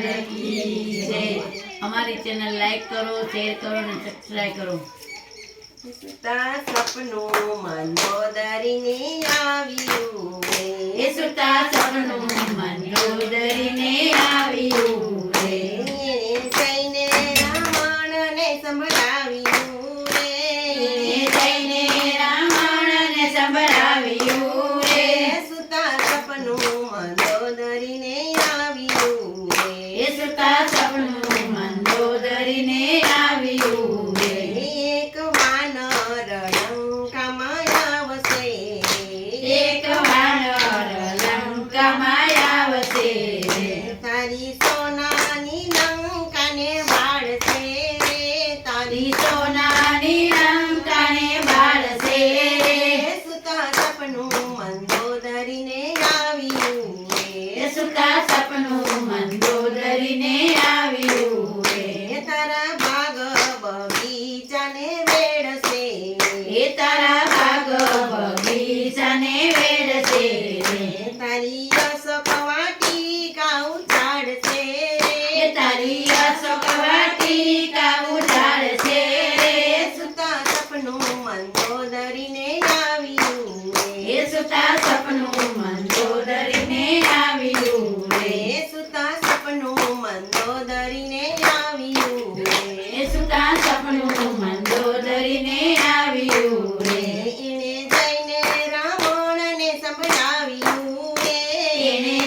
લાલ કી જય। અમારી channel like કરો, શેર કરો અને સબસ્ક્રાઇબ કરો। સુતા સપનું મંદોદરીને આવ્યું એ સુતા સપનું મંદોદરીને આવ્યું રે। જઈને રાવણને સંભળાવ્યું રે જઈને રાવણને સંભળાવ્યું રે। સુતા સપનું મંદોદરીને આવ્યું એ સુતા સપનું મંદોદરીને આવ્યું રે। એક વાનર લંકામાં આવશે એક વાનર લંકામાં આવશે તારી સોનાની લંકાને બાળશે તારી સોનાની લંકાને બાળશે સુતા સપનું મંદોદરીને આવ્યું એ સુતા સપનું મંદોદરીને આવ્યું રે। તારા બાગ બગીચાને વેડશે એ તારા બાગ બગીચાને વેડશે તારી અશોક વાટિકા ઉછાળશે એ તારી અશોક વાટિકા ઉછાળશે સુતા સપનું મંદોદરીને આવ્યું એ સુતા સપનું મંદોદરી